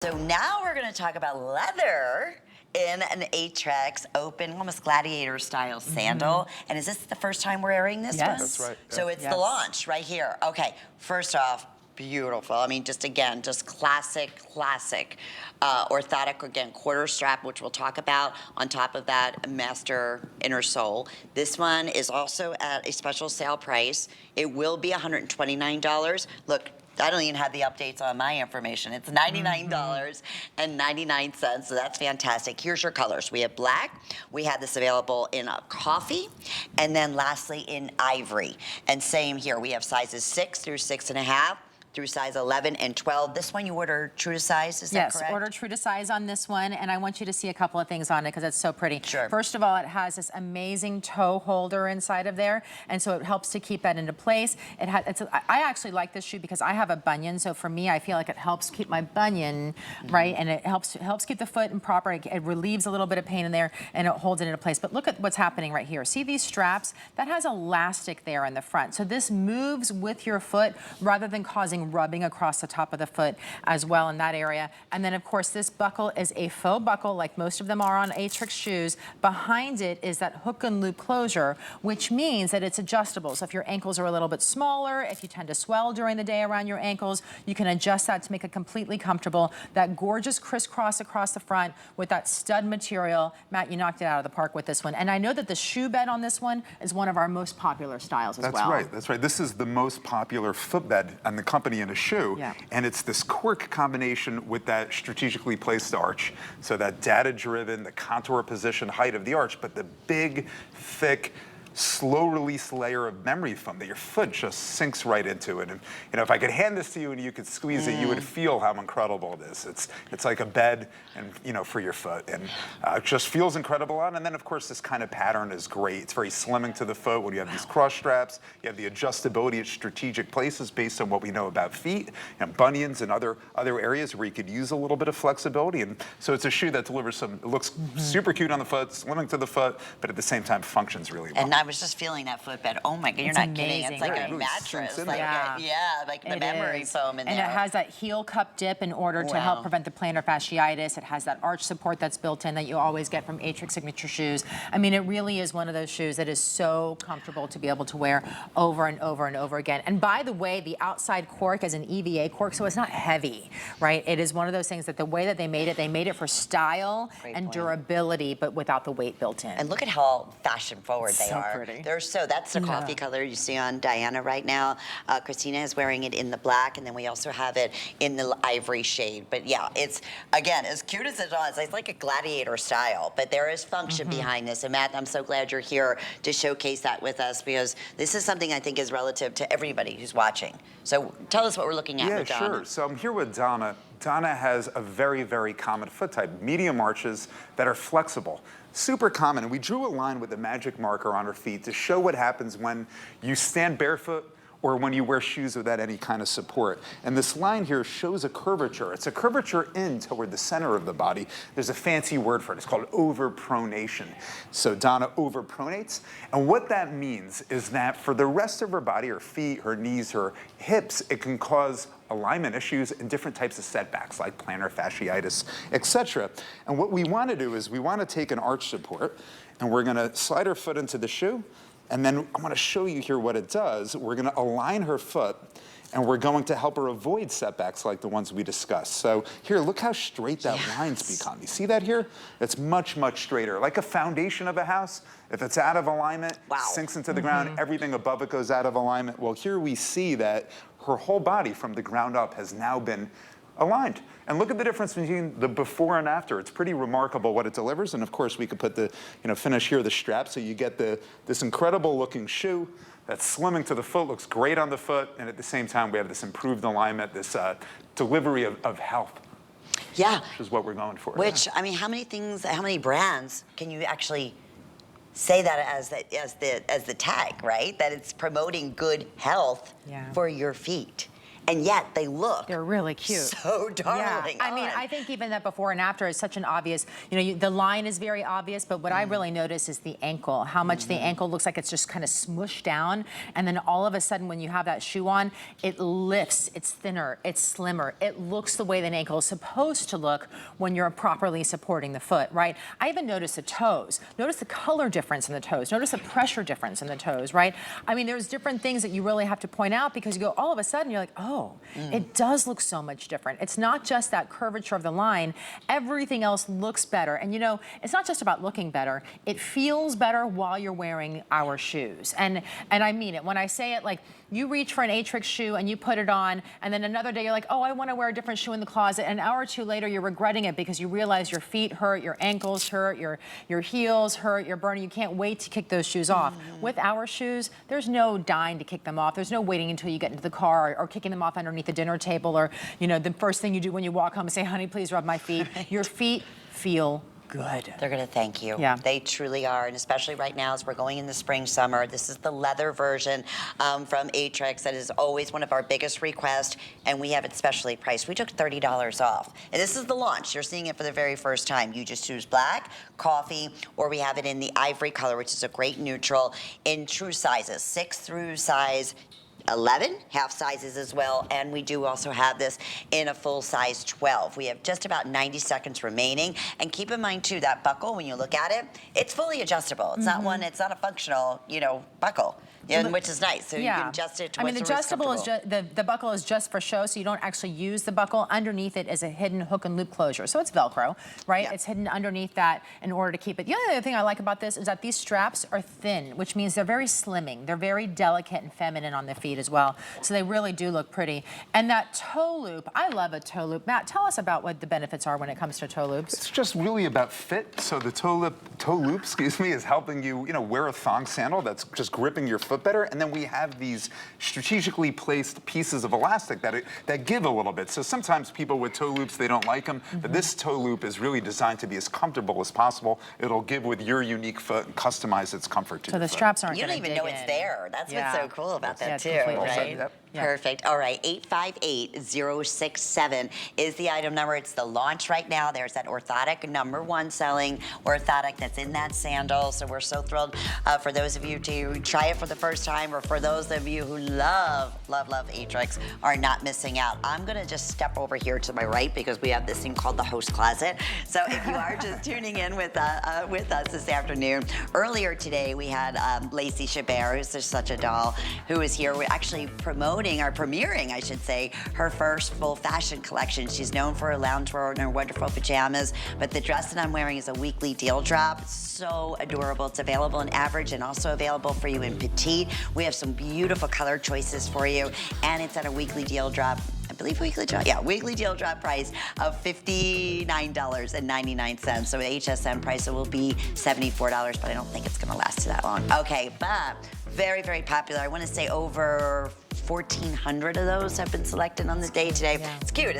So now we're going to talk about leather in an Aetrex open, almost gladiator style sandal. And is this the first time we're airing this one? That's right. Yeah. So it's the launch right here. Okay, first off, beautiful. I mean, just again, just classic. Orthotic, again, quarter strap, which we'll talk about. On top of that, a master inner sole. This one is also at a special sale price. It will be $129. Look, I don't even have the updates on my information. It's $99.99, so that's fantastic. Here's your colors. We have black. We have this available in a coffee, and then lastly in ivory. And same here. We have sizes 6 through 6.5. Through size 11 and 12. This one you order true to size, is that correct? Yes, order true to size on this one, and I want you to see a couple of things on it because it's so pretty. Sure. First of all, it has this amazing toe holder inside of there, and so it helps to keep that into place. I actually like this shoe because I have a bunion, so for me, I feel like it helps keep my bunion, right, and it helps keep the foot in proper, it relieves a little bit of pain in there, and it holds it into place. But look at what's happening right here. See these straps? That has elastic there in the front, so this moves with your foot rather than causing rubbing across the top of the foot as well in that area. And then of course this buckle is a faux buckle like most of them are on Aetrex shoes. Behind it is that hook and loop closure, which means that it's adjustable. So if your ankles are a little bit smaller, if you tend to swell during the day around your ankles, you can adjust that to make it completely comfortable. That gorgeous crisscross across the front with that stud material. Matt, you knocked it out of the park with this one. And I know that the shoe bed on this one is one of our most popular styles as well. That's right. This is the most popular footbed on the company in a shoe. Yeah. And it's this cork combination with that strategically placed arch. So that data-driven, the contour position height of the arch, but the big, thick, slow release layer of memory foam that your foot just sinks right into it. And you know, if I could hand this to you and you could squeeze it, you would feel how incredible it is. It's like a bed, and for your foot, and it just feels incredible on. And then of course this kind of pattern is great. It's very slimming to the foot when you have these cross straps. You have the adjustability at strategic places based on what we know about feet and bunions and other areas where you could use a little bit of flexibility. And so it's a shoe that delivers it looks super cute on the foot, slimming to the foot, but at the same time functions really well. And I was just feeling that footbed. Oh my God, you're not kidding. It's like a really mattress. like like the memory foam in there. And it has that heel cup dip in order to help prevent the plantar fasciitis. It has that arch support that's built in that you always get from Aetrex signature shoes. I mean, it really is one of those shoes that is so comfortable to be able to wear over and over and over again. And by the way, the outside cork is an EVA cork, so it's not heavy, right? It is one of those things that the way that they made it for style and durability, but without the weight built in. And look at how fashion forward they So are. pretty. That's the coffee color you see on Diana right now. Christina is wearing it in the black, and then we also have it in the ivory shade. But yeah, it's, again, as cute as it is, it's like a gladiator style, but there is function behind this. And Matt, I'm so glad you're here to showcase that with us, because this is something I think is relative to everybody who's watching. So tell us what we're looking at with Donna. Yeah, sure. So I'm here with Donna. Donna has a very, very common foot type, medium arches that are flexible. Super common, and we drew a line with a magic marker on her feet to show what happens when you stand barefoot or when you wear shoes without any kind of support. And this line here shows a curvature. It's a curvature in toward the center of the body. There's a fancy word for it. It's called overpronation. So Donna overpronates. And what that means is that for the rest of her body, her feet, her knees, her hips, it can cause alignment issues and different types of setbacks like plantar fasciitis, etc. And what we want to do is we want to take an arch support, and we're going to slide her foot into the shoe. And then I'm going to show you here what it does. We're going to align her foot, and we're going to help her avoid setbacks like the ones we discussed. So here, look how straight that line's become. You see that here? It's much, much straighter. Like a foundation of a house, if it's out of alignment, sinks into the ground, everything above it goes out of alignment. Well, here we see that her whole body from the ground up has now been aligned. And look at the difference between the before and after. It's pretty remarkable what it delivers. And of course, we could put the, finish here, the strap, so you get this incredible looking shoe that's slimming to the foot, looks great on the foot, and at the same time, we have this improved alignment, this delivery of health. Yeah. Which is what we're going for. Which, I mean, how many brands can you actually say that as the tag, right? That it's promoting good health for your feet. and yet they look They're really cute. so darling. I mean, on. I think even that before and after is such an obvious, the line is very obvious, but what I really notice is the ankle, how much the ankle looks like it's just kind of smushed down. And then all of a sudden when you have that shoe on, it lifts, it's thinner, it's slimmer. It looks the way that an ankle is supposed to look when you're properly supporting the foot, right? I even notice the toes. Notice the color difference in the toes. Notice the pressure difference in the toes, right? I mean, there's different things that you really have to point out because you go, all of a sudden you're like, oh, it does look so much different. It's not just that curvature of the line. Everything else looks better. And it's not just about looking better. It feels better while you're wearing our shoes. And I mean it. When I say it, like, you reach for an Aetrex shoe and you put it on, and then another day you're like, oh, I want to wear a different shoe in the closet. And an hour or two later, you're regretting it because you realize your feet hurt, your ankles hurt, your heels hurt, you're burning. You can't wait to kick those shoes off. With our shoes, there's no dying to kick them off. There's no waiting until you get into the car or kicking them off underneath the dinner table or, the first thing you do when you walk home is say, honey, please rub my feet. Your feet feel good. They're going to thank you. Yeah. They truly are, and especially right now as we're going in the spring, summer. This is the leather version from Aetrex that is always one of our biggest requests, and we have it specially priced. We took $30 off, and this is the launch. You're seeing it for the very first time. You just choose black, coffee, or we have it in the ivory color, which is a great neutral in true sizes, 6 through size 11, half sizes as well, and we do also have this in a full size 12. We have just about 90 seconds remaining, and keep in mind too, that buckle, when you look at it, it's fully adjustable. It's not one, it's not a functional, buckle. Yeah, which is nice. So you can adjust it to what's the adjustable is just, the buckle is just for show, so you don't actually use the buckle. Underneath it is a hidden hook and loop closure. So it's Velcro, right? Yeah. It's hidden underneath that in order to keep it. The other thing I like about this is that these straps are thin, which means they're very slimming. They're very delicate and feminine on the feet as well. So they really do look pretty. And that toe loop, I love a toe loop. Matt, tell us about what the benefits are when it comes to toe loops. It's just really about fit. So the toe loop, is helping you, wear a thong sandal that's just gripping your foot better. And then we have these strategically placed pieces of elastic that give a little bit. So sometimes people with toe loops, they don't like them. But this toe loop is really designed to be as comfortable as possible. It'll give with your unique foot and custize its comfort to So your the foot. straps aren't You don't going to even know it's there. That's what's so cool about that too, completely. right? Yep. Yeah. Perfect. All right, 858-067 is the item number. It's the launch right now. There's that Orthotic #1 selling Orthotic that's in that sandal. So we're so thrilled for those of you to try it for the first time, or for those of you who love Aetrex are not missing out. I'm gonna just step over here to my right because we have this thing called the host closet. So if you are just tuning in with us this afternoon, earlier today we had Lacey Chabert, who's just such a doll, who is here. We're actually premiering, I should say, her first full fashion collection. She's known for her loungewear and her wonderful pajamas, but the dress that I'm wearing is a weekly deal drop. It's so adorable. It's available in average and also available for you in petite. We have some beautiful color choices for you, and it's at a weekly deal drop. I believe weekly deal drop price of $59.99. So the HSN price, it will be $74, but I don't think it's gonna last that long. Okay, but very, very popular. I wanna say over 1,400 of those have been selected on the day today. Yeah. It's cute.